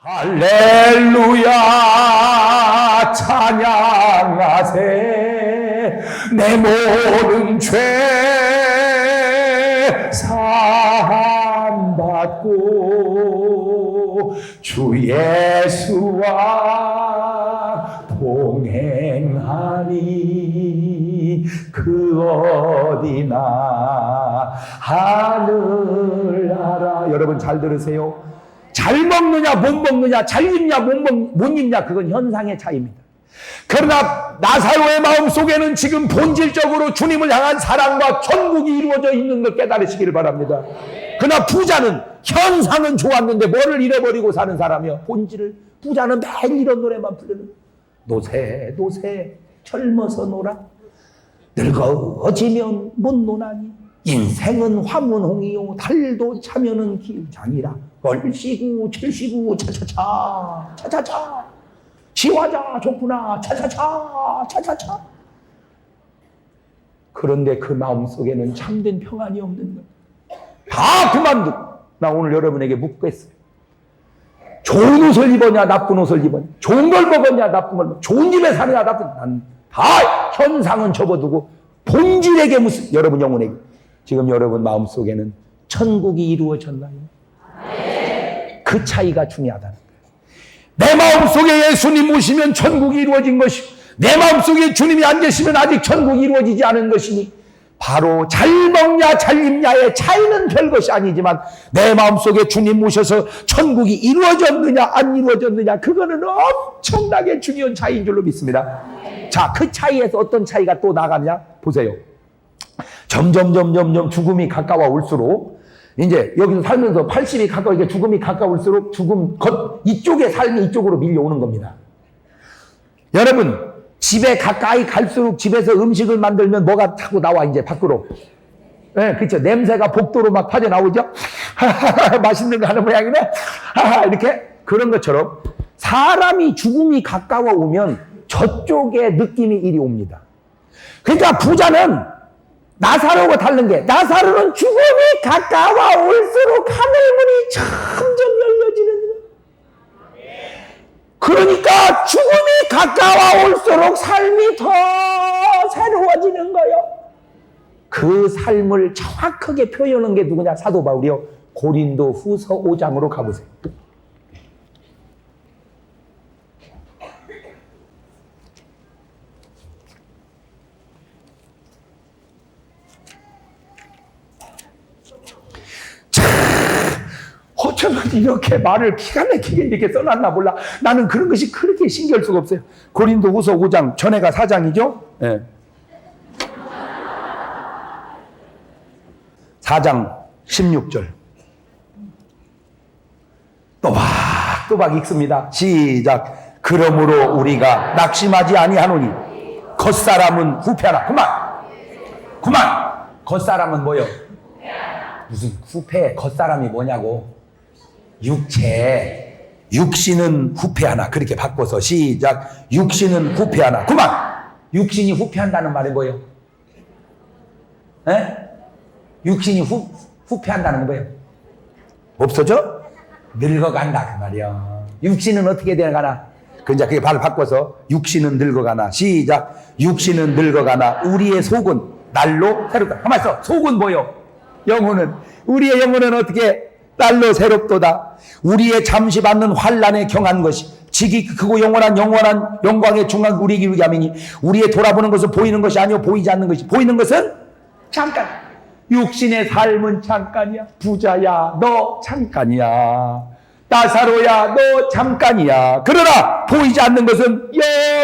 할렐루야 찬양하세. 내 모든 죄 사함받고 주 예수와 동행하니 그 어디나 하늘나라. 여러분 잘 들으세요. 잘 먹느냐 못 먹느냐, 잘 입냐 못 입냐, 그건 현상의 차이입니다. 그러나 나사로의 마음속에는 지금 본질적으로 주님을 향한 사랑과 천국이 이루어져 있는 걸 깨달으시기를 바랍니다. 그러나 부자는 현상은 좋았는데 뭐를 잃어버리고 사는 사람이요, 본질을. 부자는 매일 이런 노래만 부르는, 노새 노새 젊어서 놀아 늙어지면 못 노나니 인생은 화문홍이요 달도 차면은 기장이라 얼씨구 칠씨구 차차차 차차차 지화자 좋구나 차차차 차차차. 그런데 그 마음속에는 참된 평안이 없는 거예요. 다 그만두고. 나 오늘 여러분에게 묻겠어요. 좋은 옷을 입었냐 나쁜 옷을 입었냐, 좋은 걸 먹었냐 나쁜 걸 먹었냐, 좋은 집에 사느냐 나쁜, 난 다 현상은 접어두고 본질에게 무슨, 여러분 영혼에게 지금 여러분 마음속에는 천국이 이루어졌나요? 네. 그 차이가 중요하다는 거예요. 내 마음속에 예수님 오시면 천국이 이루어진 것이고 내 마음속에 주님이 안 계시면 아직 천국이 이루어지지 않은 것이니, 바로 잘 먹냐 잘 입냐의 차이는 별것이 아니지만 내 마음속에 주님 오셔서 천국이 이루어졌느냐 안 이루어졌느냐, 그거는 엄청나게 중요한 차이인 줄로 믿습니다. 자, 그 차이에서 어떤 차이가 또 나가냐 보세요. 점점 죽음이 가까워 올수록, 이제 여기서 살면서 80이 가까워, 죽음이 가까울수록 죽음 이쪽의 삶이 이쪽으로 밀려오는 겁니다. 여러분, 집에 가까이 갈수록 집에서 음식을 만들면 뭐가 자꾸 나와, 이제 밖으로. 네, 그렇죠. 냄새가 복도로 막 퍼져 나오죠. 맛있는 거 하는 모양이네. 이렇게. 그런 것처럼 사람이 죽음이 가까워 오면 저쪽에 느낌이 이리 옵니다. 그러니까 부자는 나사로가 다른 게, 나사로는 죽음이 가까워 올수록 하늘문이 점점 열려지는 거예요. 그러니까 죽음이 가까워 올수록 삶이 더 새로워지는 거예요. 그 삶을 정확하게 표현한 게 누구냐? 사도 바울이요. 고린도 후서 5장으로 가보세요. 어쩌면 이렇게 말을 기가 막히게 이렇게 써놨나 몰라. 나는 그런 것이 그렇게 신기할 수가 없어요. 고린도 후서 5장, 전에가 4장이죠? 네. 4장 16절. 또박 읽습니다. 시작. 그러므로 우리가 낙심하지 아니하노니 겉사람은 후패하라. 그만. 겉사람은 뭐요? 무슨 후패, 겉사람이 뭐냐고. 육체, 육신은 후패하나. 그렇게 바꿔서 시작. 육신은 후패하나. 그만. 육신이 후패한다는 말이 뭐예요? 에? 육신이 후패한다는 건 뭐예요? 없어져? 늙어간다 그 말이야. 육신은 어떻게 되어가나? 그러니까 그게 발을 바꿔서 육신은 늙어가나. 시작. 육신은 늙어가나 우리의 속은 날로 새롭다. 가만 있어. 속은 뭐요? 영혼은. 우리의 영혼은 어떻게? 날로 새롭도다. 우리의 잠시 받는 환난에 경한 것이 지기 크고 영원한 영광의 중간 우리에게 이르게 하미니 우리의 돌아보는 것은 보이는 것이 아니요 보이지 않는 것이, 보이는 것은 잠깐. 육신의 삶은 잠깐이야. 부자야 너 잠깐이야. 나사로야 너 잠깐이야. 그러나 보이지 않는 것은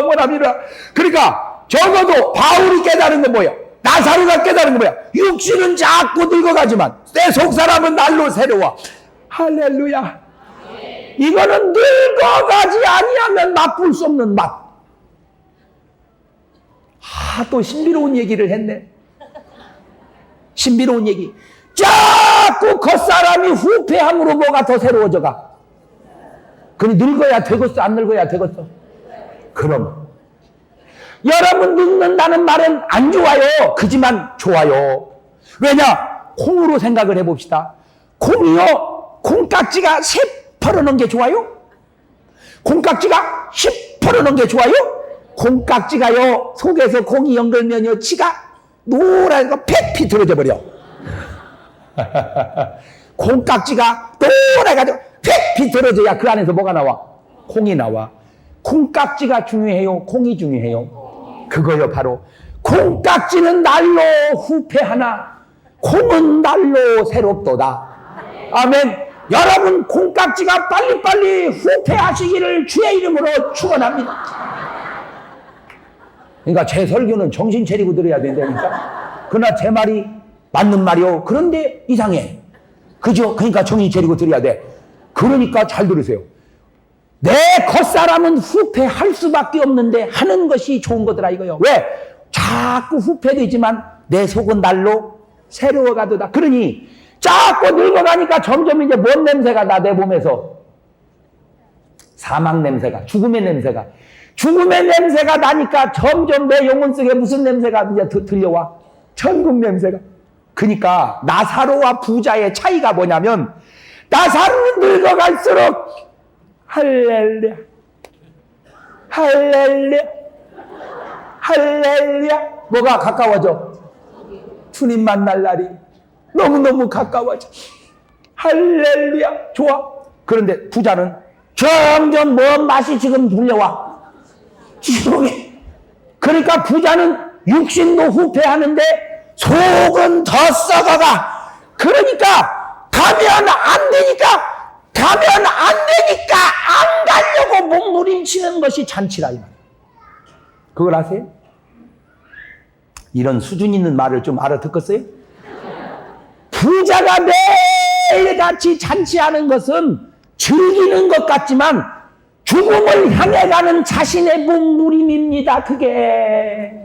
영원합니다. 그러니까 적어도 바울이 깨달은 건 뭐예요? 나사로가 깨달은 건 뭐야? 육신은 자꾸 늙어가지만 내 속사람은 날로 새로워. 할렐루야. 이거는 늙어가지 아니하면 맛볼 수 없는 맛. 또 신비로운 얘기를 했네. 신비로운 얘기. 자꾸 겉사람이 후패함으로 뭐가 더 새로워져가? 그니 늙어야 되겠어? 안 늙어야 되겠어? 그럼 여러분 늙는다는 말은 안 좋아요. 그지만 좋아요. 왜냐? 콩으로 생각을 해봅시다. 콩이요, 콩깍지가 새퍼러는 게 좋아요? 콩깍지가 새퍼러는 게 좋아요? 콩깍지가요, 속에서 콩이 연결면요, 치가 노란 거 팩 비틀어져 버려. 콩깍지가 노래가지고 팩 비틀어져야 그 안에서 뭐가 나와? 콩이 나와. 콩깍지가 중요해요? 콩이 중요해요? 그거요, 바로. 콩깍지는 날로 후패하나 콩은 날로 새롭도다. 아멘. 여러분, 콩깍지가 빨리빨리 후패하시기를 주의 이름으로 축원합니다. 그러니까 제 설교는 정신 차리고 들어야 된다니까. 그러나 제 말이 맞는 말이요. 그런데 이상해. 그죠? 그러니까 정신 차리고 들어야 돼. 그러니까 잘 들으세요. 내 겉사람은 후패할 수밖에 없는데 하는 것이 좋은 거더라 이거요. 왜? 자꾸 후패되지만 내 속은 날로 새로워가도다. 그러니 자꾸 늙어가니까 점점 이제 뭔 냄새가 나, 내 몸에서? 사망 냄새가, 죽음의 냄새가. 죽음의 냄새가 나니까 점점 내 영혼 속에 무슨 냄새가 이제 들려와? 천국 냄새가. 그러니까 나사로와 부자의 차이가 뭐냐면, 나사로는 늙어갈수록 할렐루야, 할렐루야, 할렐루야, 뭐가 가까워져? 주님 만날 날이 너무너무 가까워져. 할렐루야, 좋아. 그런데 부자는 점점 뭔 맛이 지금 들려와? 지옥에. 그러니까 부자는 육신도 후패하는데 속은 더 썩어가. 그러니까 가면 안 되니까 안 가려고 몸부림치는 것이 잔치라 이 말이에요. 그걸 아세요? 이런 수준 있는 말을 좀 알아듣겠어요? 부자가 매일같이 잔치하는 것은 즐기는 것 같지만 죽음을 향해 가는 자신의 몸부림입니다. 그게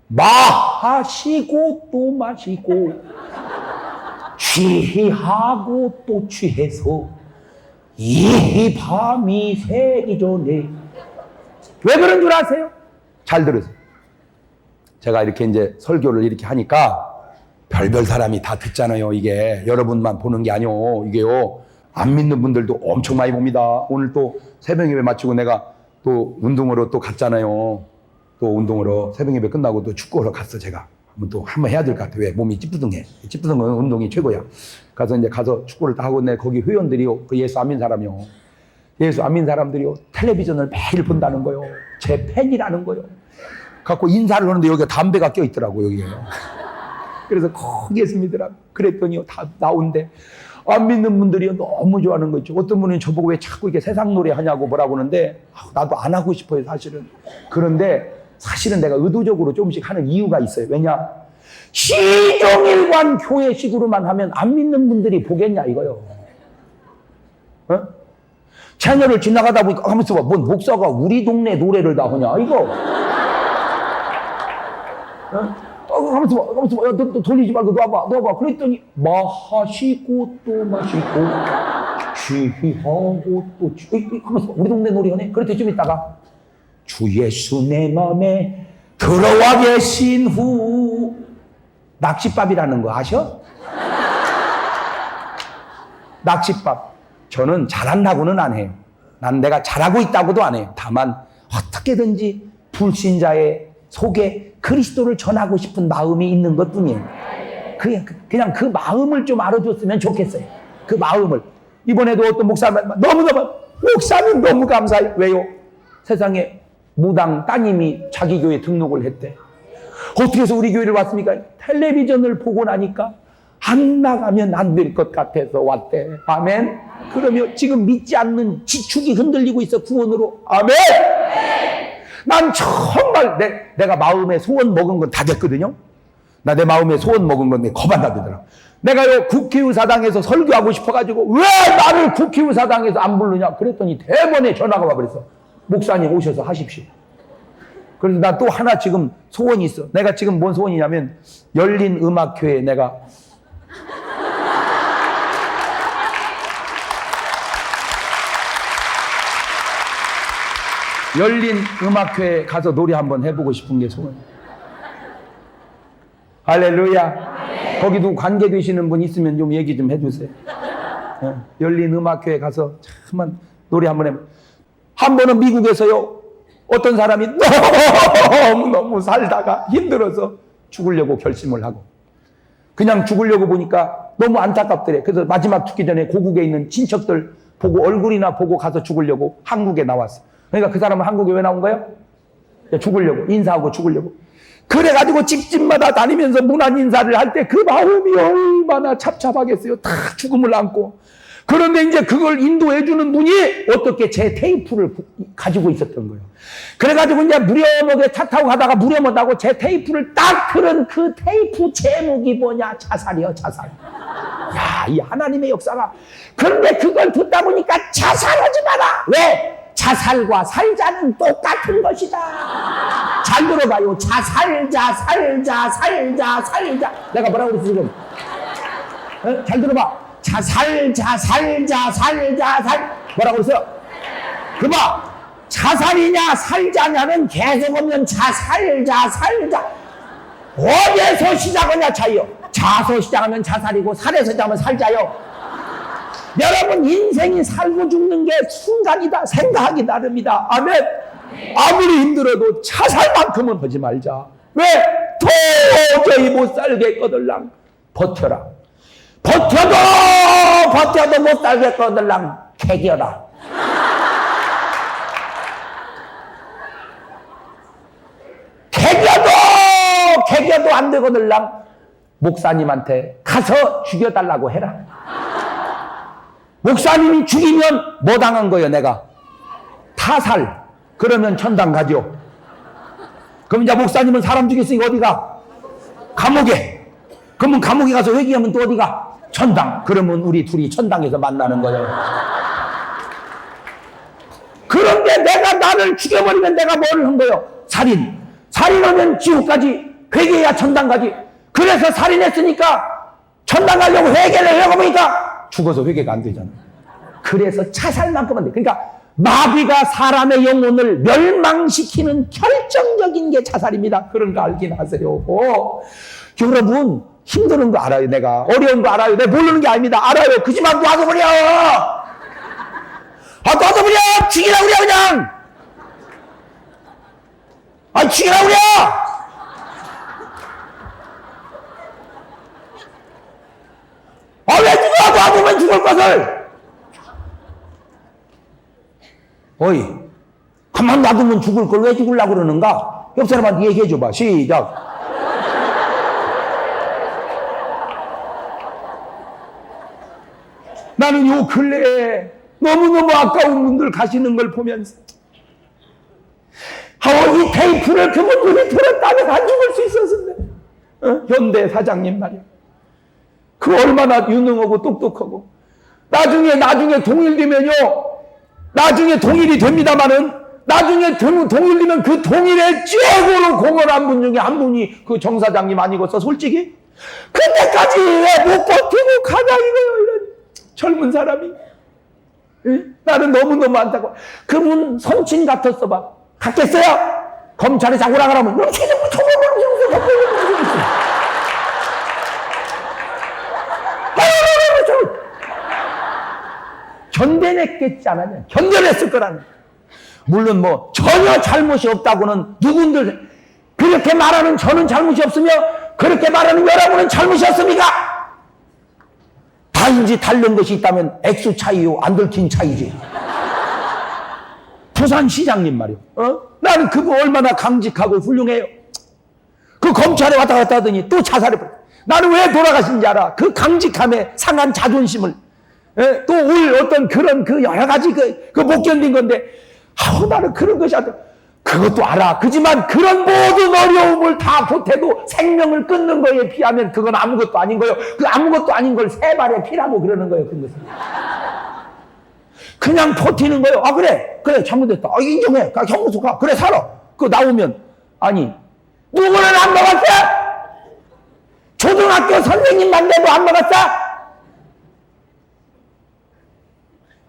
마시고 또 마시고 취하고 또 취해서 이 밤이 새기 전에. 왜 그런 줄 아세요? 잘 들으세요. 제가 이렇게 이제 설교를 이렇게 하니까 별별 사람이 다 듣잖아요. 이게 여러분만 보는 게 아니요. 이게요, 안 믿는 분들도 엄청 많이 봅니다. 오늘 또 새벽 예배 마치고 내가 또 운동으로 또 갔잖아요. 또 운동으로 새벽 예배 끝나고 또 축구하러 갔어. 제가 한번 해야 될 것 같아. 왜? 몸이 찌뿌둥해. 찌뿌둥한 건 운동이 최고야. 가서 축구를 다 하고 내 거기 회원들이요, 그 예수 안 믿는 사람이요, 예수 안 믿는 사람들이요, 텔레비전을 매일 본다는 거요. 제 팬이라는 거요. 갖고 인사를 하는데 여기가 담배가 껴 있더라고, 여기에. 그래서 거기 예수 믿으라고 그랬더니요, 다 나온대. 안 믿는 분들이 너무 좋아하는 거 있죠. 어떤 분은 저보고 왜 자꾸 이렇게 세상 노래 하냐고 뭐라고 하는데, 나도 안 하고 싶어요, 사실은. 그런데 사실은 내가 의도적으로 조금씩 하는 이유가 있어요. 왜냐? 시종일관 교회식으로만 하면 안 믿는 분들이 보겠냐 이거요. 어? 채널을 지나가다 보니까 하면서 봐, 뭔 목사가 우리 동네 노래를 다 하냐 이거. 어? 하면서 봐, 야, 너 돌리지 말고 놔봐. 그랬더니 마시고 또 마시고 취하고 또 하면서 우리 동네 노래 하네. 그랬더니 좀 있다가 주 예수 내 맘에 들어와 계신 후. 낚싯밥이라는 거 아셔? 낚싯밥. 저는 잘한다고는 안 해요. 난 내가 잘하고 있다고도 안 해요. 다만 어떻게든지 불신자의 속에 그리스도를 전하고 싶은 마음이 있는 것뿐이에요. 그냥 그 마음을 좀 알아줬으면 좋겠어요. 그 마음을. 이번에도 어떤 목사님 목사님 너무 감사해요. 왜요? 세상에 무당 따님이 자기 교회 등록을 했대. 어떻게 해서 우리 교회를 왔습니까? 텔레비전을 보고 나니까 안 나가면 안 될 것 같아서 왔대. 아멘. 그러면 지금 믿지 않는 지축이 흔들리고 있어, 구원으로. 아멘. 난 정말 내가 마음에 소원 먹은 건 다 됐거든요. 나 내 마음에 소원 먹은 건데 겁 안 나더라. 내가요, 국회의사당에서 설교하고 싶어가지고 왜 나를 국회의사당에서 안 부르냐 그랬더니 대번에 전화가 와버렸어. 목사님 오셔서 하십시오. 그래서 나 또 하나 지금 소원이 있어. 내가 지금 뭔 소원이냐면 열린 음악회에 내가 열린 음악회에 가서 노래 한번 해보고 싶은 게 소원이야. 할렐루야. 거기도 관계 되시는 분 있으면 좀 얘기 좀 해주세요. 열린 음악회에 가서 참만 노래 한번 해봐. 한 번은 미국에서요, 어떤 사람이 너무 살다가 힘들어서 죽으려고 결심을 하고, 그냥 죽으려고 보니까 너무 안타깝더래. 그래서 마지막 죽기 전에 고국에 있는 친척들 보고 얼굴이나 보고 가서 죽으려고 한국에 나왔어. 그러니까 그 사람은 한국에 왜 나온 거예요? 죽으려고, 인사하고 죽으려고. 그래가지고 집집마다 다니면서 문안 인사를 할 때 그 마음이 얼마나 찹찹하겠어요. 다 죽음을 안고. 그런데 이제 그걸 인도해주는 분이 어떻게 제 테이프를 가지고 있었던 거예요. 그래가지고 이제 무렴하게 차 타고 가다가 무렴하다고 제 테이프를 딱 들은 그 테이프 제목이 뭐냐? 자살이요, 자살. 야, 이 하나님의 역사가. 그런데 그걸 듣다 보니까 자살하지 마라. 왜? 자살과 살자는 똑같은 것이다. 잘 들어봐요. 자살자, 살자, 살자, 살자. 내가 뭐라고 그랬어, 지금? 잘 들어봐. 자살자, 살자, 살자, 뭐라고 그랬어요? 그봐. 자살이냐, 살자냐는 계속 오면 자살자, 살자. 어디에서 시작하냐 차이요. 자서 시작하면 자살이고, 살에서 시작하면 살자요. 여러분, 인생이 살고 죽는 게 순간이다. 생각하기 나름이다. 아멘. 아무리 힘들어도 자살만큼은 하지 말자. 왜? 도저히 못 살겠거들랑 버텨라. 버텨도 못 살겠거들랑 개겨라. 개겨도 안 되거들랑 목사님한테 가서 죽여달라고 해라. 목사님이 죽이면 뭐 당한 거예요, 내가? 타살. 그러면 천당 가죠. 그럼 이제 목사님은 사람 죽였으니까 어디가? 감옥에. 그러면 감옥에 가서 회개하면 또 어디가? 천당. 그러면 우리 둘이 천당에서 만나는 거예요. 그런데 내가 나를 죽여버리면 내가 뭘 한 거예요? 살인. 살인하면 지옥까지, 회개해야 천당 가지. 그래서 살인했으니까 천당 가려고 회개를 하려고 보니까 죽어서 회개가 안 되잖아. 그래서 자살만큼은 돼. 그러니까 마귀가 사람의 영혼을 멸망시키는 결정적인 게 자살입니다. 그런 거 알긴 하세요. 여러분, 힘드는 거 알아요, 내가. 어려운 거 알아요. 내가 모르는 게 아닙니다. 알아요. 그지만 놔둬버려! 놔둬버려! 죽이라 그래, 그냥! 죽이라 그래! 왜 죽어? 놔두면 죽을 것을! 어이, 가만 놔두면 죽을 걸 왜 죽으려고 그러는가? 옆 사람한테 얘기해줘봐. 시작. 나는 요 근래에 너무너무 아까운 분들 가시는 걸 보면서 이 테이프를 그분들이 들었다면 안 죽을 수 있었는데. 현대 사장님 말이야. 그 얼마나 유능하고 똑똑하고. 나중에 동일되면요. 나중에 동일이 됩니다만은 나중에 동일되면 그 동일에 최고로 공헌한 분 중에 한 분이 그 정 사장님 아니겠어, 솔직히? 그때까지 왜 못 버티고 가냐 이거요, 이런 젊은 사람이. 나는 너무너무 안타까워. 그분 선친 같았어 봐. 갔겠어요? 검찰에 잡으라 그러면 너 최저고 견뎌냈겠지 않았냐? 견뎌냈을 거라는. 물론 뭐 전혀 잘못이 없다고는 누군들 그렇게 말하는 저는 잘못이 없으며 그렇게 말하는 여러분은 잘못이 없습니까? 다인지 다른 것이 있다면 액수 차이요, 안 들킨 차이지. 부산시장님 말이요. 나는 그거 얼마나 강직하고 훌륭해요. 그 검찰에 왔다 갔다 하더니 또 자살해버려. 나는 왜 돌아가신지 알아? 그 강직함에 상한 자존심을. 또 올 어떤 그런 그 여러 가지 그 못 견딘 건데, 나는 그런 것이 안 돼. 그것도 알아. 그지만 그런 모든 어려움을 다 보태도 생명을 끊는 거에 비하면 그건 아무것도 아닌 거예요. 그 아무것도 아닌 걸 세 발의 피라고 그러는 거예요. 그것은. 그냥 버티는 거예요. 그래 잘못됐다. 인정해. 형무소 가. 그래 살아. 그거 나오면 아니 누구는 안 먹었어? 초등학교 선생님만 돼도 안 먹었어?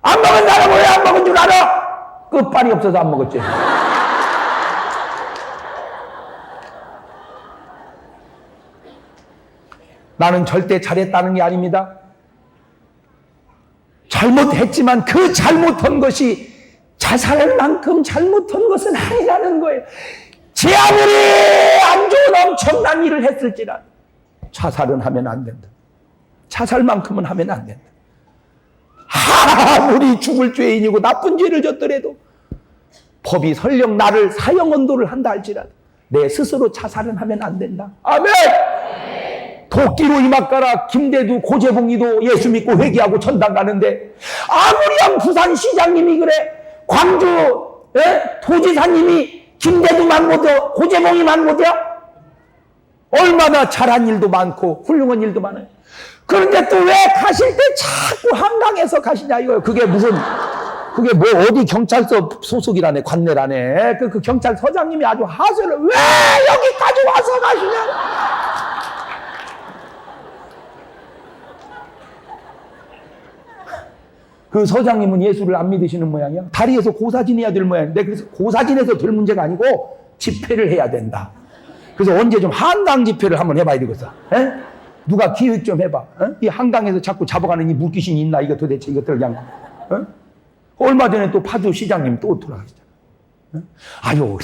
안 먹은 사람은 왜 안 먹은 줄 알아? 끝발이 없어서 안 먹었지. 나는 절대 잘했다는 게 아닙니다. 잘못했지만 그 잘못한 것이 자살할 만큼 잘못한 것은 아니라는 거예요. 제 아무리 안 좋은 엄청난 일을 했을지라도 자살은 하면 안 된다. 자살만큼은 하면 안 된다. 아무리 죽을 죄인이고 나쁜 죄를 졌더라도 법이 설령 나를 사형 언도를 한다 할지라도 내 스스로 자살은 하면 안 된다. 아멘! 도끼로 이막가라 김대두 고재봉이도 예수 믿고 회개하고 천당 가는데 아무리 부산시장님이 그래 광주 도지사님이 김대두만 못해 고재봉이만 못해 얼마나 잘한 일도 많고 훌륭한 일도 많아요. 그런데 또 왜 가실 때 자꾸 한강에서 가시냐 이거예요. 그게 뭐 어디 경찰서 소속이라네 관내라네. 그 경찰서장님이 아주 하소연을 왜 여기까지 와서 가시냐. 그 서장님은 예수를 안 믿으시는 모양이야. 다리에서 고사진해야 될 모양인데 그래서 고사진해서 될 문제가 아니고 집회를 해야 된다. 그래서 언제 좀 한강 집회를 한번 해봐야 되겠어. 에? 누가 기획 좀 해봐. 이 한강에서 자꾸 잡아가는 이 물귀신이 있나 이거 도대체 이것들 그냥. 얼마 전에 또 파주 시장님 또 돌아가시잖아. 아유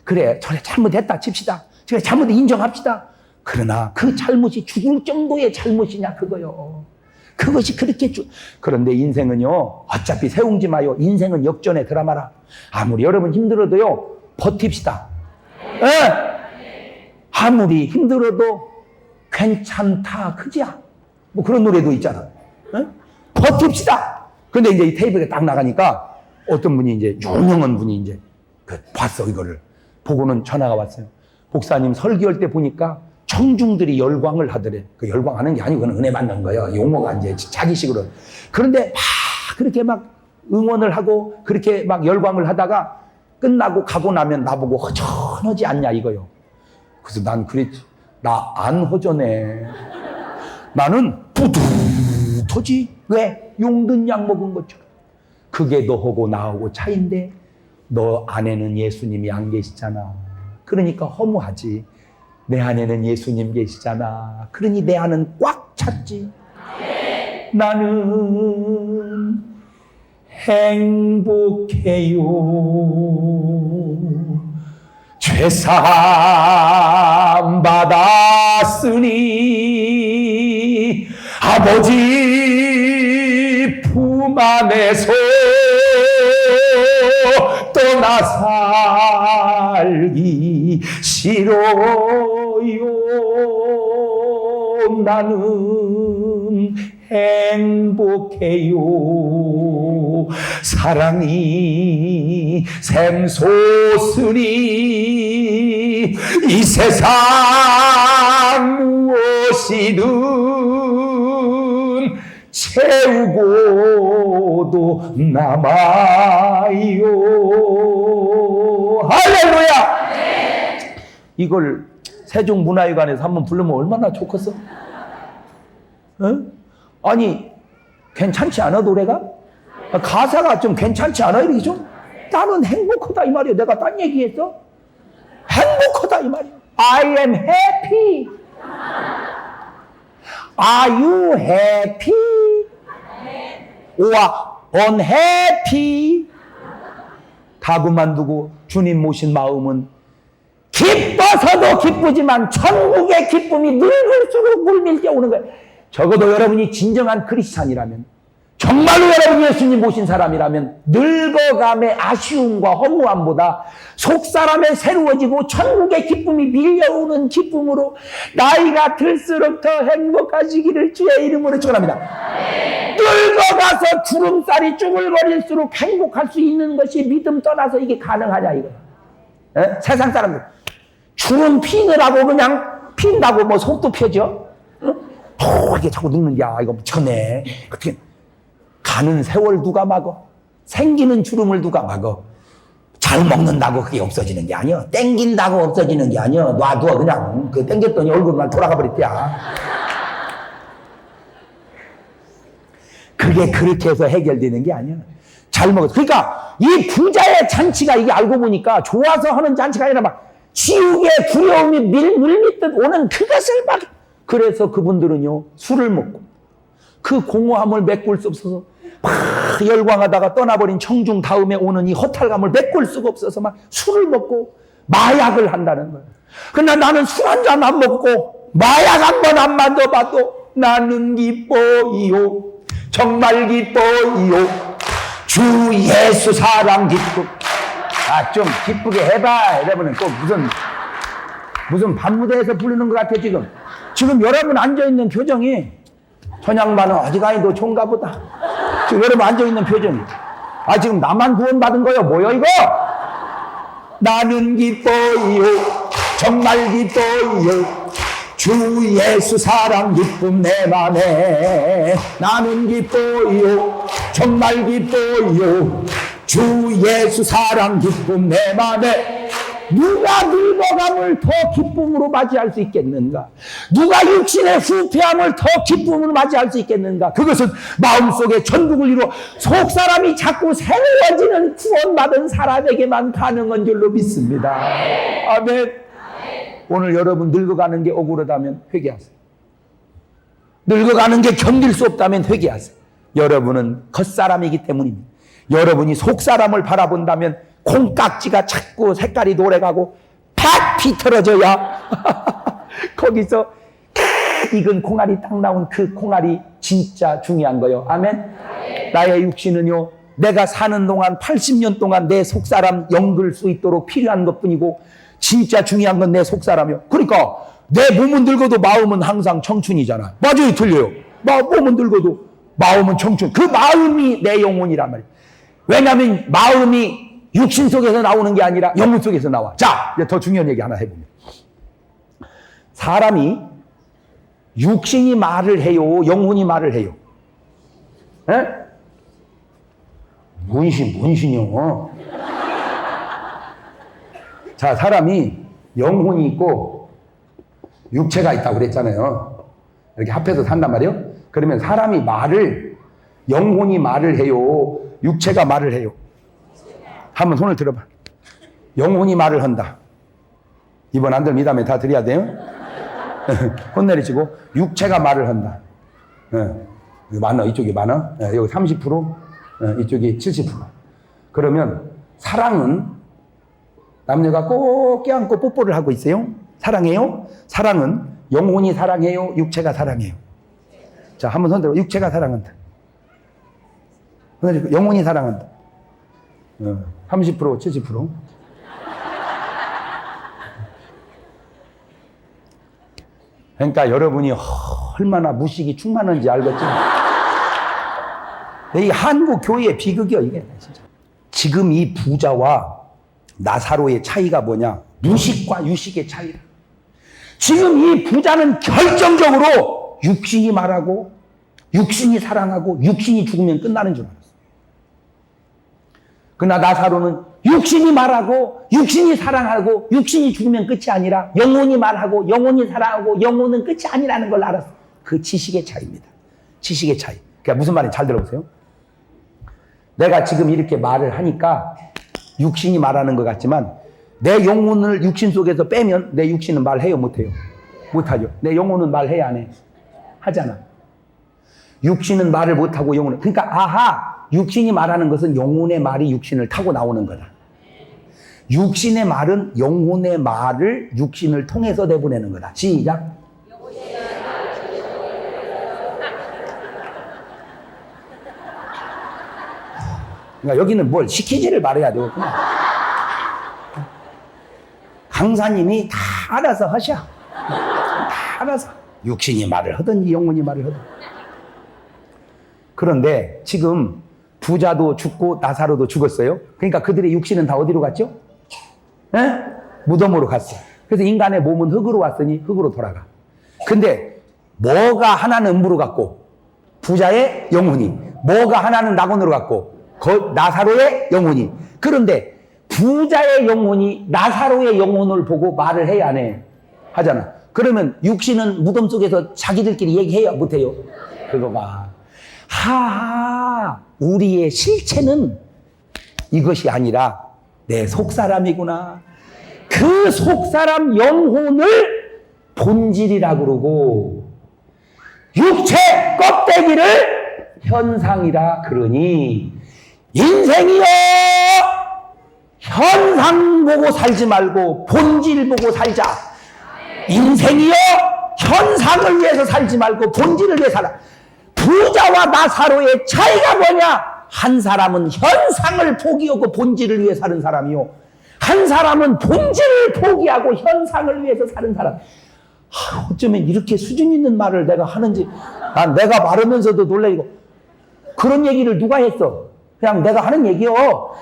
그래 저래 잘못했다 칩시다. 제가 잘못 인정합시다. 그러나 그 잘못이 죽을 정도의 잘못이냐 그거요. 그것이 그렇게 그런데 인생은요 어차피 세웅지 마요. 인생은 역전의 드라마라. 아무리 여러분 힘들어도요 버팁시다. 아무리 힘들어도 괜찮다 그지야. 뭐 그런 노래도 있잖아. 버팁시다. 근데 이제 이 테이블에 딱 나가니까 어떤 분이 이제 유명한 분이 이제 봤어 이거를 보고는 전화가 왔어요. 목사님 설교할 때 보니까 청중들이 열광을 하더래. 그 열광하는 게 아니고 그건 은혜 받는 거예요. 용어가 이제 자기식으로. 그런데 막 그렇게 막 응원을 하고 그렇게 막 열광을 하다가 끝나고 가고 나면 나보고 허전하지 않냐 이거요. 그래서 난 그랬지. 나 안 허전해. 나는 뿌듯하지. 왜? 용든 약 먹은 것처럼. 그게 너하고 나하고 차이인데 너 안에는 예수님이 안 계시잖아. 그러니까 허무하지. 내 안에는 예수님 계시잖아. 그러니 내 안은 꽉 찼지. 나는 행복해요. 죄사함 받았으니 아버지 품 안에서 떠나 살기 싫어요. 나는 행복해요. 사랑이 샘솟으니 이 세상 무엇이든 채우고도 남아요. 할렐루야! 네. 이걸 세종문화회관에서 한번 부르면 얼마나 좋겠어? 아니 괜찮지 않아 노래가? 가사가 좀 괜찮지 않아 이렇게 좀? 나는 행복하다 이 말이야. 내가 딴 얘기했어? 행복하다 이 말이야. I am happy. Are you happy? or unhappy? 다 그만두고 주님 모신 마음은 기뻐서도 기쁘지만 천국의 기쁨이 늙을수록 물밀게 오는 거예요. 적어도 여러분이 진정한 크리스찬이라면, 정말로 여러분이 예수님 모신 사람이라면 늙어감의 아쉬움과 허무함보다 속사람의 새로워지고 천국의 기쁨이 밀려오는 기쁨으로 나이가 들수록 더 행복하시기를 주의 이름으로 축원합니다. 늙어가서 주름살이 쭈글거릴수록 행복할 수 있는 것이 믿음 떠나서 이게 가능하냐 이거야. 세상 사람들 주름 피느라고 그냥 핀다고 뭐 속도 펴져? 이게 자꾸 늙는야 이거 미쳤네. 어떻게 가는 세월 누가 막어? 생기는 주름을 누가 막어? 잘 먹는다고 그게 없어지는 게 아니야. 땡긴다고 없어지는 게 아니야. 놔둬 그냥 그 땡겼더니 얼굴만 돌아가 버렸대야. 그게 그렇게 해서 해결되는 게 아니야. 잘 먹었어. 그러니까 이 부자의 잔치가 이게 알고 보니까 좋아서 하는 잔치가 아니라 막 지옥의 두려움이 물밀듯 오는 그것을 막 그래서 그분들은요, 술을 먹고 그 공허함을 메꿀 수 없어서 막 열광하다가 떠나버린 청중 다음에 오는 이 허탈감을 메꿀 수가 없어서 막 술을 먹고 마약을 한다는 거예요. 그러나 나는 술 한 잔 안 먹고 마약 한 번 안 만져봐도 나는 기뻐요. 정말 기뻐요. 주 예수 사랑 기쁨. 좀 기쁘게 해봐. 이러면은 꼭 무슨 밤무대에서 부르는 것 같아, 지금. 지금 여러분 앉아있는 표정이 천양반은 어지간히도 좋은가 보다. 지금 여러분 앉아있는 표정이. 지금 나만 구원받은 거요? 뭐요, 이거? 나는 기뻐요. 정말 기뻐요. 주 예수 사랑 기쁨 내 맘에. 나는 기뻐요. 정말 기뻐요. 주 예수 사랑 기쁨 내 맘에. 누가 늙어감을 더 기쁨으로 맞이할 수 있겠는가? 누가 육신의 후패함을 더 기쁨으로 맞이할 수 있겠는가? 그것은 마음속에 천국을 이루어 속사람이 자꾸 새로워지는 구원받은 사람에게만 가능한 줄로 믿습니다. 아멘. 오늘 여러분 늙어가는 게 억울하다면 회개하세요. 늙어가는 게 견딜 수 없다면 회개하세요. 여러분은 겉사람이기 때문입니다. 여러분이 속사람을 바라본다면 콩깍지가 자꾸 색깔이 노래가고 팍 비틀어져야 거기서 익은 콩알이 딱 나온 그 콩알이 진짜 중요한 거예요. 아멘. 나의 육신은요, 내가 사는 동안 80년 동안 내 속사람 영글 수 있도록 필요한 것뿐이고 진짜 중요한 건 내 속사람이요. 그러니까 내 몸은 늙어도 마음은 항상 청춘이잖아. 맞아요, 틀려요. 몸은 늙어도 마음은 청춘. 그 마음이 내 영혼이란 말이에요. 왜냐하면 마음이 육신 속에서 나오는 게 아니라 영혼 속에서 나와. 자, 이제 더 중요한 얘기 하나 해보면, 사람이 육신이 말을 해요, 영혼이 말을 해요? 에? 문신이요. 자, 사람이 영혼이 있고 육체가 있다고 그랬잖아요. 이렇게 합해서 산단 말이에요. 그러면 사람이 영혼이 말을 해요, 육체가 말을 해요? 한번 손을 들어봐. 영혼이 말을 한다. 이번 안 들면 이 다음에 다 드려야 돼요. 혼내리시고. 육체가 말을 한다. 많아, 이쪽이 많아. 여기 30%, 이쪽이 70%. 그러면 사랑은 남녀가 꼭 껴안고 뽀뽀를 하고 있어요. 사랑해요? 사랑은 영혼이 사랑해요, 육체가 사랑해요? 자, 한번 손 들어. 육체가 사랑한다. 영혼이 사랑한다. 30%, 70%. 그러니까 여러분이 얼마나 무식이 충만한지 알겠죠? 이 한국 교회의 비극이요, 이게 진짜. 지금 이 부자와 나사로의 차이가 뭐냐? 무식과 유식의 차이다. 지금 이 부자는 결정적으로 육신이 말하고, 육신이 사랑하고, 육신이 죽으면 끝나는 줄 알았어. 그러나 나사로는 육신이 말하고, 육신이 사랑하고, 육신이 죽으면 끝이 아니라 영혼이 말하고, 영혼이 사랑하고, 영혼은 끝이 아니라는 걸 알았어. 그 지식의 차이입니다. 지식의 차이. 그러니까 무슨 말인지 잘 들어보세요. 내가 지금 이렇게 말을 하니까 육신이 말하는 것 같지만 내 영혼을 육신 속에서 빼면 내 육신은 말해요, 못해요? 못하죠. 내 영혼은 말해야 안 해? 하잖아. 육신은 말을 못하고 영혼은. 그러니까 육신이 말하는 것은 영혼의 말이 육신을 타고 나오는 거다. 육신의 말은 영혼의 말을 육신을 통해서 내보내는 거다. 시작. 그러니까 여기는 뭘 시키지를 말해야 되겠구나. 강사님이 다 알아서 하셔. 다 알아서. 육신이 말을 하든지 영혼이 말을 하든지. 그런데 지금 부자도 죽고 나사로도 죽었어요. 그러니까 그들의 육신은 다 어디로 갔죠? 에? 무덤으로 갔어. 그래서 인간의 몸은 흙으로 왔으니 흙으로 돌아가. 근데 뭐가 하나는 음부로 갔고 부자의 영혼이, 뭐가 하나는 낙원으로 갔고 나사로의 영혼이. 그런데 부자의 영혼이 나사로의 영혼을 보고 말을 해야 안 해? 하잖아. 그러면 육신은 무덤 속에서 자기들끼리 얘기해요, 못해요? 그거가 우리의 실체는 이것이 아니라 내 속사람이구나. 그 속사람 영혼을 본질이라 그러고 육체 껍데기를 현상이라 그러니 인생이여 현상 보고 살지 말고 본질 보고 살자. 인생이여 현상을 위해서 살지 말고 본질을 위해 살아. 부자와 나사로의 차이가 뭐냐? 한 사람은 현상을 포기하고 본질을 위해 사는 사람이요, 한 사람은 본질을 포기하고 현상을 위해서 사는 사람. 어쩌면 이렇게 수준 있는 말을 내가 하는지 난 내가 말하면서도 놀래고. 그런 얘기를 누가 했어? 그냥 내가 하는 얘기요.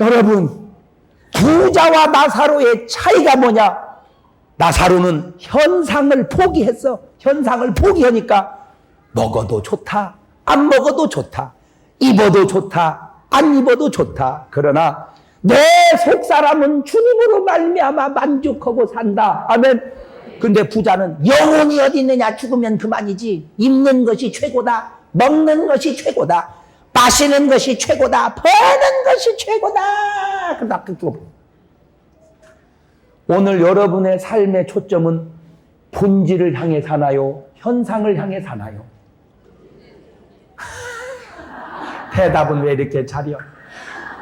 여러분, 부자와 나사로의 차이가 뭐냐? 나사로는 현상을 포기했어. 현상을 포기하니까 먹어도 좋다, 안 먹어도 좋다, 입어도 좋다, 안 입어도 좋다. 그러나 내 속사람은 주님으로 말미암아 만족하고 산다. 아멘. 근데 부자는 영혼이 어디 있느냐? 죽으면 그만이지. 입는 것이 최고다, 먹는 것이 최고다, 마시는 것이 최고다, 버는 것이 최고다. 그러다 오늘 여러분의 삶의 초점은 본질을 향해 사나요? 현상을 향해 사나요? 대답은 왜 이렇게 차려?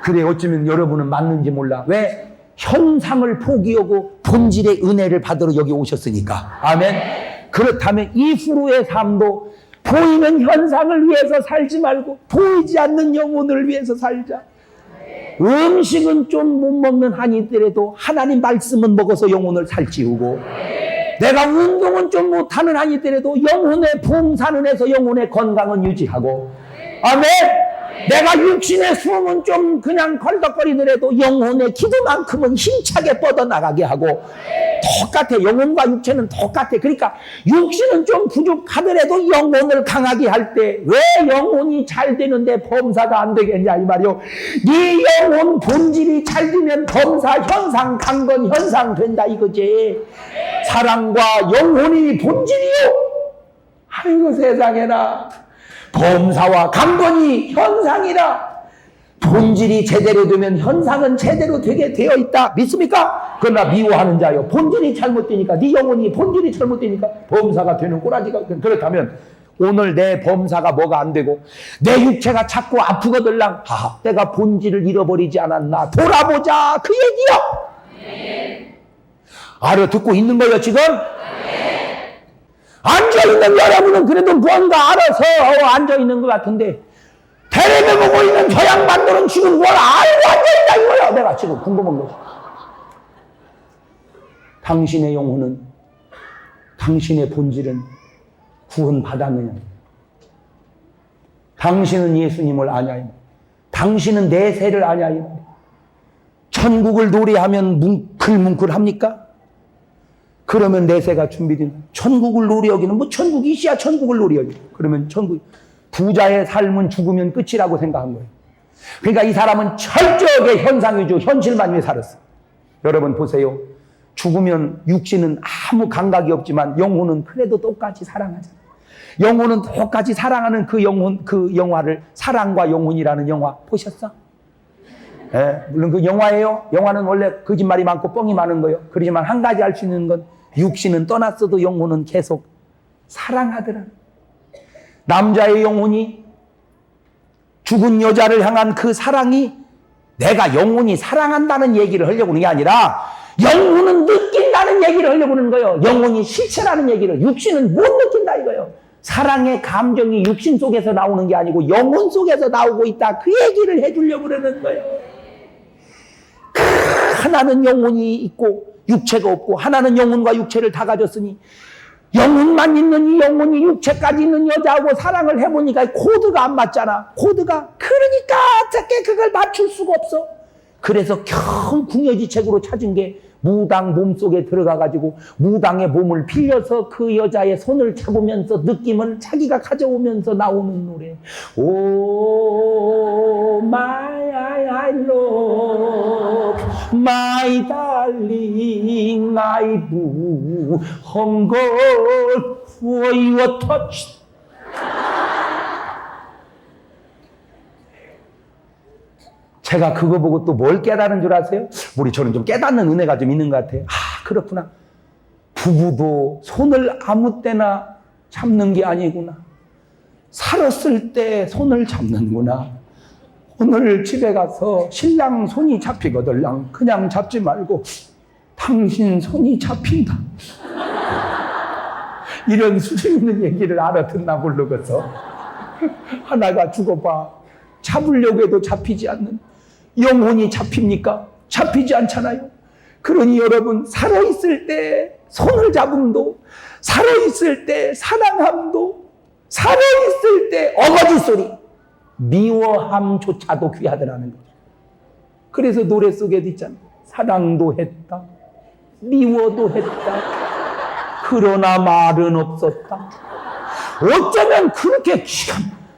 그래, 어쩌면 여러분은 맞는지 몰라. 왜? 현상을 포기하고 본질의 은혜를 받으러 여기 오셨으니까. 아멘. 그렇다면 이후로의 삶도 보이는 현상을 위해서 살지 말고 보이지 않는 영혼을 위해서 살자. 음식은 좀 못 먹는 한이 있더라도 하나님 말씀은 먹어서 영혼을 살찌우고, 내가 운동은 좀 못하는 한이 있더라도 영혼의 봉사는 해서 영혼의 건강은 유지하고, 아멘. 내가 육신의 숨은 좀 그냥 걸덕거리더라도 영혼의 기도만큼은 힘차게 뻗어나가게 하고, 똑같아. 영혼과 육체는 똑같아. 그러니까 육신은 좀 부족하더라도 영혼을 강하게 할 때 왜 영혼이 잘 되는데 범사가 안 되겠냐 이 말이요. 네 영혼 본질이 잘 되면 범사, 현상, 강건, 현상 된다 이거지. 사랑과 영혼이 본질이요. 아이고 세상에나. 범사와 강건이 현상이라. 본질이 제대로 되면 현상은 제대로 되게 되어 있다. 믿습니까? 그러나 미워하는 자요, 본질이 잘못되니까, 네 영혼이 본질이 잘못되니까 범사가 되는 꼬라지가. 그렇다면 오늘 내 범사가 뭐가 안 되고 내 육체가 자꾸 아프거들랑, 내가 본질을 잃어버리지 않았나 돌아보자, 그 얘기요. 알아듣고 있는 거예요 지금? 앉아있는 여러분은 그래도 뭔가 알아서 앉아있는 것 같은데, 텔레비 보고 있는 저 양반들은 지금 뭘 알고 앉아있다 이거야. 내가 지금 궁금한 거지. 당신의 영혼은, 당신의 본질은 구원받았느냐? 당신은 예수님을 아냐? 당신은 내세를 아냐? 천국을 노래하면 뭉클뭉클합니까? 그러면 내세가 준비된, 천국을 노래하기는 뭐 천국이 있어야 천국을 노래하기. 그러면 천국. 부자의 삶은 죽으면 끝이라고 생각한 거예요. 그러니까 이 사람은 철저하게 현상 위주, 현실만 위해 살았어요. 여러분 보세요. 죽으면 육신은 아무 감각이 없지만 영혼은 그래도 똑같이 사랑하잖아요. 영혼은 똑같이 사랑하는 그 영혼, 그 영화를 사랑과 영혼이라는 영화 보셨어? 예, 물론 그 영화예요. 영화는 원래 거짓말이 많고 뻥이 많은 거예요. 그렇지만 한 가지 알 수 있는 건 육신은 떠났어도 영혼은 계속 사랑하더라. 남자의 영혼이 죽은 여자를 향한 그 사랑이, 내가 영혼이 사랑한다는 얘기를 하려고 하는 게 아니라 영혼은 느낀다는 얘기를 하려고 하는 거예요. 영혼이 실체라는 얘기를. 육신은 못 느낀다 이거예요. 사랑의 감정이 육신 속에서 나오는 게 아니고 영혼 속에서 나오고 있다, 그 얘기를 해주려고 그러는 거예요. 하나는 영혼이 있고 육체가 없고, 하나는 영혼과 육체를 다 가졌으니 영혼만 있는 이 영혼이 육체까지 있는 여자하고 사랑을 해보니까 코드가 안 맞잖아. 코드가. 그러니까 어떻게 그걸 맞출 수가 없어. 그래서 겨우 궁여지책으로 찾은 게 무당 몸속에 들어가가지고 무당의 몸을 빌려서 그 여자의 손을 잡으면서 느낌을 자기가 가져오면서 나오는 노래. Oh my I love my darling, my boo hunger for your touch. 제가 그거 보고 또 뭘 깨달은 줄 아세요? 우리 저는 좀 깨닫는 은혜가 좀 있는 것 같아요. 그렇구나. 주부도 손을 아무 때나 잡는 게 아니구나. 살았을 때 손을 잡는구나. 오늘 집에 가서 신랑 손이 잡히거들랑 그냥 잡지 말고 당신 손이 잡힌다. 이런 수준 있는 얘기를 알아듣나 모르겠어. 하나가 죽어봐. 잡으려고 해도 잡히지 않는 영혼이 잡힙니까? 잡히지 않잖아요. 그러니 여러분, 살아있을 때 손을 잡음도, 살아있을 때 사랑함도, 살아있을 때 어거지 소리, 미워함조차도 귀하더라는 거죠. 그래서 노래 속에도 있잖아요. 사랑도 했다, 미워도 했다, 그러나 말은 없었다. 어쩌면 그렇게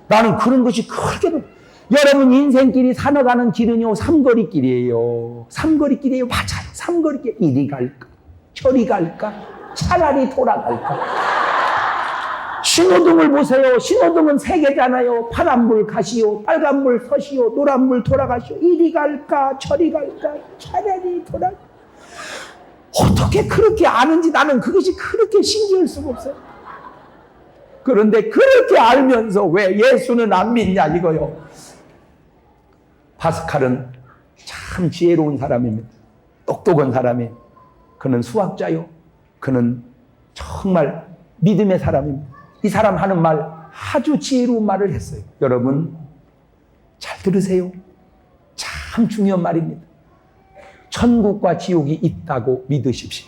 나는 그런 것이 그렇게. 여러분, 인생길이 살아가는 길은요, 삼거리길이에요. 삼거리길이에요. 맞아요. 삼거리길. 이리 갈까? 저리 갈까? 차라리 돌아갈까? 신호등을 보세요. 신호등은 세 개잖아요. 파란불 가시오, 빨간불 서시오, 노란불 돌아가시오. 이리 갈까? 저리 갈까? 차라리 돌아갈까? 어떻게 그렇게 아는지 나는 그것이 그렇게 신기할 수가 없어요. 그런데 그렇게 알면서 왜 예수는 안 믿냐 이거요. 파스칼은 참 지혜로운 사람입니다. 똑똑한 사람이에요. 그는 수학자요. 그는 정말 믿음의 사람입니다. 이 사람 하는 말 아주 지혜로운 말을 했어요. 여러분 잘 들으세요. 참 중요한 말입니다. 천국과 지옥이 있다고 믿으십시오.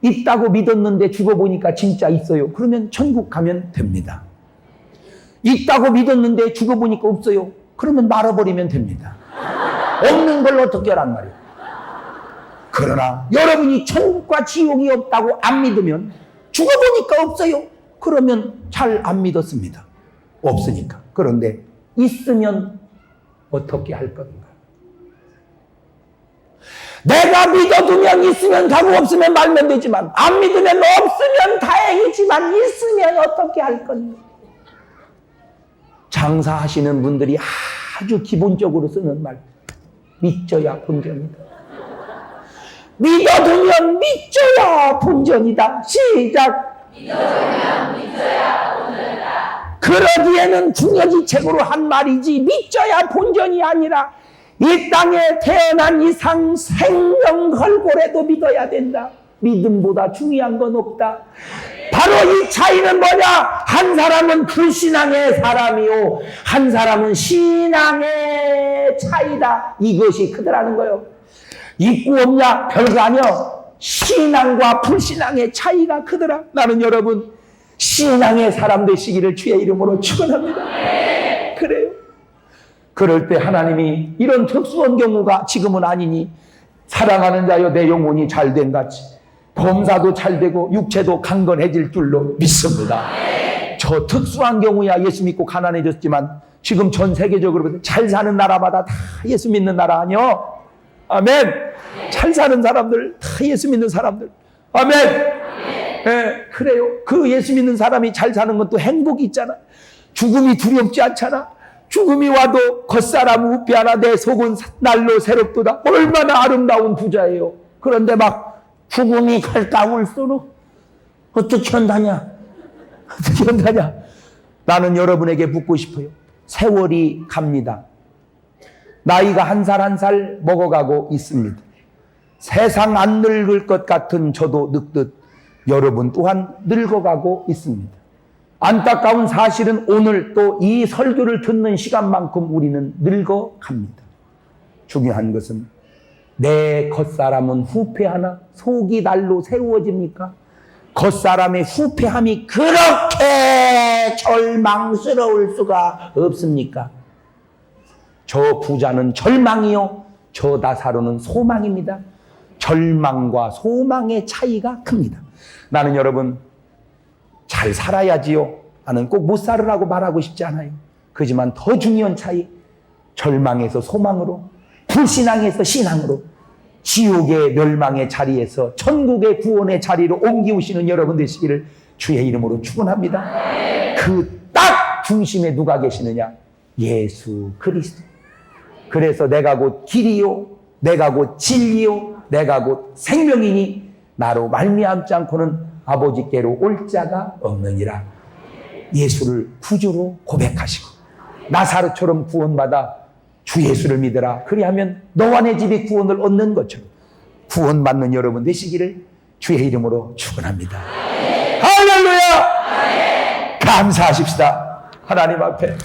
있다고 믿었는데 죽어보니까 진짜 있어요. 그러면 천국 가면 됩니다. 있다고 믿었는데 죽어보니까 없어요. 그러면 말아버리면 됩니다. 없는 걸 어떻게 하란 말이에요. 그러나 여러분이 천국과 지옥이 없다고 안 믿으면 죽어보니까 없어요. 그러면 잘 안 믿었습니다. 없으니까. 그런데 있으면 어떻게 할 건가? 내가 믿어두면 있으면 가고 없으면 말면 되지만 안 믿으면 없으면 다행이지만 있으면 어떻게 할 건가? 장사하시는 분들이 아주 기본적으로 쓰는 말, 믿져야 본전이다. 믿어두면 믿져야 본전이다. 시작. 믿어두면 믿져야 본전이다. 그러기에는 중요지책으로 한 말이지 믿져야 본전이 아니라 이 땅에 태어난 이상 생명 걸고라도 믿어야 된다. 믿음보다 중요한 건 없다. 바로 이 차이는 뭐냐? 한 사람은 불신앙의 사람이요, 한 사람은 신앙의 차이다. 이것이 크더라는 거예요. 있고 없냐? 별거 아니야. 신앙과 불신앙의 차이가 크더라. 나는 여러분 신앙의 사람 되시기를 주의 이름으로 축원합니다. 그래요. 그럴 때 하나님이 이런 특수한 경우가 지금은 아니니 사랑하는 자여 내 영혼이 잘된 같이 범사도 잘되고 육체도 강건해질 줄로 믿습니다. 저 특수한 경우야 예수 믿고 가난해졌지만 지금 전 세계적으로 잘 사는 나라마다 다 예수 믿는 나라 아니요? 아멘. 잘 사는 사람들 다 예수 믿는 사람들. 아멘. 네, 그래요. 그 예수 믿는 사람이 잘 사는 건 또 행복이 있잖아. 죽음이 두렵지 않잖아. 죽음이 와도 겉사람 우피하나 내 속은 날로 새롭도다. 얼마나 아름다운 부자예요. 그런데 막 죽음이 가까울수록 어떻게 한다냐? 어떻게 한다냐? 나는 여러분에게 묻고 싶어요. 세월이 갑니다. 나이가 한 살 한 살 먹어가고 있습니다. 세상 안 늙을 것 같은 저도 늙듯 여러분 또한 늙어가고 있습니다. 안타까운 사실은 오늘 또 이 설교를 듣는 시간만큼 우리는 늙어갑니다. 중요한 것은 내 겉사람은 후패하나 속이 날로 새로워집니까? 겉사람의 후패함이 그렇게 절망스러울 수가 없습니까? 저 부자는 절망이요, 저 나사로는 소망입니다. 절망과 소망의 차이가 큽니다. 나는 여러분 잘 살아야지요. 나는 꼭 못 살으라고 말하고 싶지 않아요. 그렇지만 더 중요한 차이, 절망에서 소망으로, 불신앙에서 신앙으로, 지옥의 멸망의 자리에서 천국의 구원의 자리로 옮기우시는 여러분 되시기를 주의 이름으로 축원합니다. 그 딱 중심에 누가 계시느냐? 예수 그리스도. 그래서 내가 곧 길이요, 내가 곧 진리요, 내가 곧 생명이니 나로 말미암지 않고는 아버지께로 올 자가 없느니라. 예수를 구주로 고백하시고 나사로처럼 구원받아 주 예수를 믿으라. 그리하면 너와 내 집이 구원을 얻는 것처럼 구원받는 여러분 되시기를 주의 이름으로 축원합니다. 할렐루야! 감사하십시다. 하나님 앞에